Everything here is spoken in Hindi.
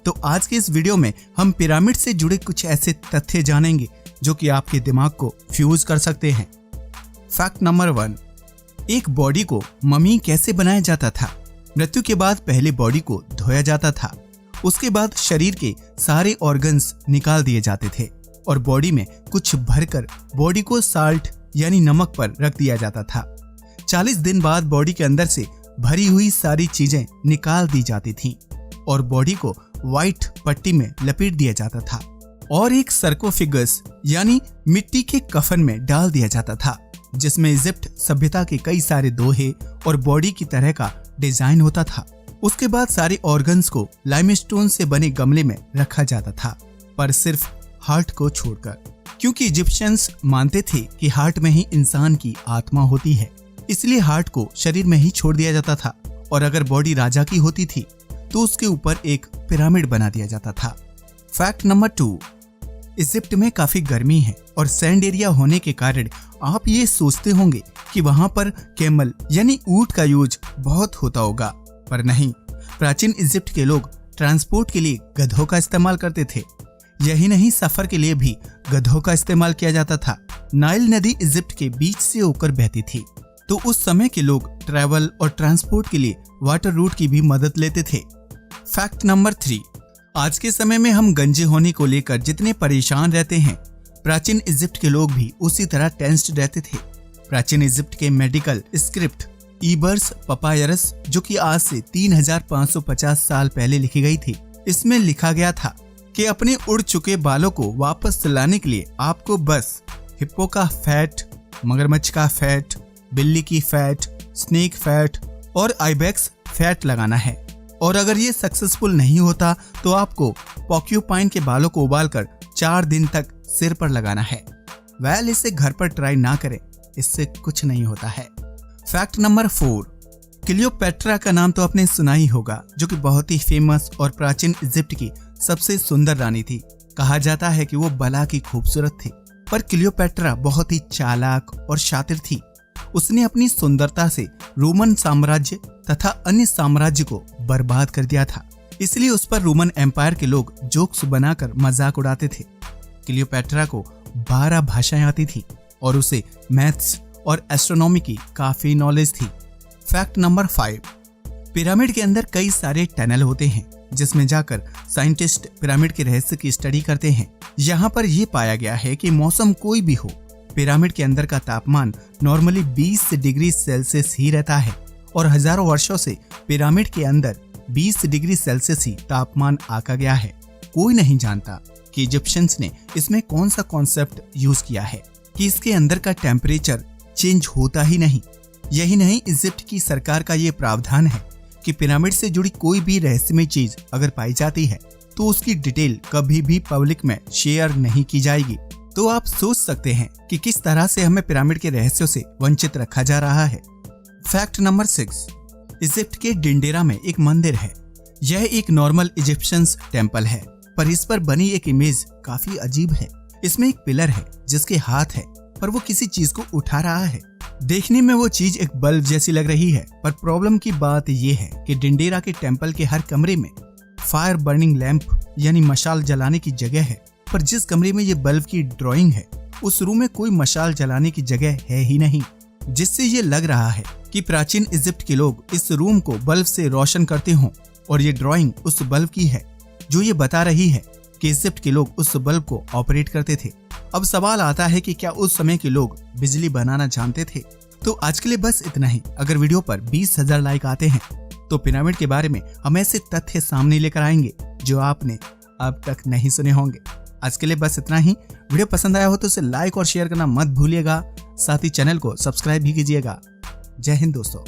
तो आज के इस वीडियो में हम पिरामिड से जुड़े कुछ ऐसे तथ्य जानेंगे जो कि आपके दिमाग को फ्यूज कर सकते हैं। फैक्ट नंबर 1, एक बॉडी को मम्मी कैसे बनाया जाता था। मृत्यु के बाद पहले बॉडी को धोया जाता था, उसके बाद शरीर के सारे ऑर्गन्स निकाल दिए जाते थे और बॉडी में कुछ भरकर बॉडी को साल्ट यानी नमक पर रख दिया जाता था। 40 दिन बाद बॉडी के अंदर से भरी हुई सारी चीजें निकाल दी जाती थीं और बॉडी को व्हाइट पट्टी में लपेट दिया जाता था और एक सर्कोफिगस यानी मिट्टी के कफन में डाल दिया जाता था, जिसमें इजिप्ट सभ्यता के कई सारे दोहे और बॉडी की तरह का डिजाइन होता था। उसके बाद सारे ऑर्गन्स को लाइमस्टोन से बने गमले में रखा जाता था, पर सिर्फ हार्ट को छोड़कर, क्योंकि इजिप्शियंस मानते थे कि हार्ट में ही इंसान की आत्मा होती है, इसलिए हार्ट को शरीर में ही छोड़ दिया जाता था। और अगर बॉडी राजा की होती थी तो उसके ऊपर एक पिरामिड बना दिया जाता था। फैक्ट नंबर 2, इजिप्ट में काफी गर्मी है और सैंड एरिया होने के कारण आप ये सोचते होंगे कि वहां पर कैमल यानी ऊंट का यूज बहुत होता होगा, पर नहीं। प्राचीन इजिप्ट के लोग ट्रांसपोर्ट के लिए गधों का इस्तेमाल करते थे। यही नहीं, सफर के लिए भी गधों का इस्तेमाल किया जाता था। नाइल नदी इजिप्ट के बीच से होकर बहती थी, तो उस समय के लोग ट्रैवल और ट्रांसपोर्ट के लिए वाटर रूट की भी मदद लेते थे। फैक्ट नंबर 3, आज के समय में हम गंजे होने को लेकर जितने परेशान रहते हैं, प्राचीन इजिप्ट के लोग भी उसी तरह टेंस्ड रहते थे। प्राचीन इजिप्ट के मेडिकल स्क्रिप्ट ईबर्स पपायरस, जो कि आज से 3550 साल पहले लिखी गई थी, इसमें लिखा गया था कि अपने उड़ चुके बालों को वापस लाने के लिए आपको बस हिप्पो का फैट, मगरमच्छ का फैट, बिल्ली की फैट, स्नेक फैट और आइबेक्स फैट लगाना है। और अगर ये सक्सेसफुल नहीं होता तो आपको पॉक्यूपाइन के बालों को उबालकर 4 दिन तक सिर पर लगाना है। इसे घर पर ट्राई ना करें, इससे कुछ नहीं होता है। फैक्ट नंबर 4, क्लियोपेट्रा का नाम तो आपने सुना ही होगा, जो कि बहुत ही फेमस और प्राचीन इजिप्ट की सबसे सुंदर रानी थी। कहा जाता है कि वो बला की खूबसूरत थी, पर क्लियोपेट्रा बहुत ही चालाक और शातिर थी। उसने अपनी सुंदरता से रोमन साम्राज्य तथा अन्य साम्राज्य को बर्बाद कर दिया था, इसलिए उस पर रोमन एम्पायर के लोग जोक्स बनाकर मजाक उड़ाते थे। क्लियोपेट्रा को 12 भाषाएं आती थी और उसे मैथ्स और एस्ट्रोनॉमी की काफी नॉलेज थी। फैक्ट नंबर 5, पिरामिड के अंदर कई सारे टनल होते हैं, जिसमें जाकर साइंटिस्ट पिरामिड के रहस्य की स्टडी करते हैं। यहाँ पर यह पाया गया है कि मौसम कोई भी हो, पिरामिड के अंदर का तापमान नॉर्मली 20 डिग्री सेल्सियस ही रहता है और हजारों वर्षों से पिरामिड के अंदर 20 डिग्री सेल्सियस ही तापमान आका गया है। कोई नहीं जानता कि इजिप्शियंस ने इसमें कौन सा कॉन्सेप्ट यूज किया है कि इसके अंदर का टेम्परेचर चेंज होता ही नहीं। यही नहीं, इजिप्ट की सरकार का ये प्रावधान है कि पिरामिड से जुड़ी कोई भी रहस्यमय चीज अगर पाई जाती है तो उसकी डिटेल कभी भी पब्लिक में शेयर नहीं की जाएगी। तो आप सोच सकते हैं कि किस तरह से हमें पिरामिड के रहस्यों से वंचित रखा जा रहा है। फैक्ट नंबर 6, इजिप्ट के डिंडेरा में एक मंदिर है। यह एक नॉर्मल इजिप्शियंस टेम्पल है, पर इस पर बनी एक इमेज काफी अजीब है। इसमें एक पिलर है जिसके हाथ है, पर वो किसी चीज को उठा रहा है। देखने में वो चीज एक बल्ब जैसी लग रही है, पर प्रॉब्लम की बात ये है कि डिंडेरा के टेम्पल के हर कमरे में फायर बर्निंग लैंप यानी मशाल जलाने की जगह है, पर जिस कमरे में ये बल्ब की ड्राइंग है उस रूम में कोई मशाल जलाने की जगह है ही नहीं, जिससे ये लग रहा है कि प्राचीन इजिप्ट के लोग इस रूम को बल्ब से रोशन करते हों और ये ड्राइंग उस बल्ब की है, जो ये बता रही है कि इजिप्ट के लोग उस बल्ब को ऑपरेट करते थे। अब सवाल आता है कि क्या उस समय के लोग बिजली बनाना जानते थे? तो आज के लिए बस इतना ही। अगर वीडियो पर 20,000 लाइक आते हैं तो पिरामिड के बारे में हम ऐसे तथ्य सामने लेकर आएंगे जो आपने अब तक नहीं सुने होंगे। आज के लिए बस इतना ही। वीडियो पसंद आया हो तो इसे लाइक और शेयर करना मत भूलिएगा, साथ ही चैनल को सब्सक्राइब भी कीजिएगा। जय हिंद दोस्तों।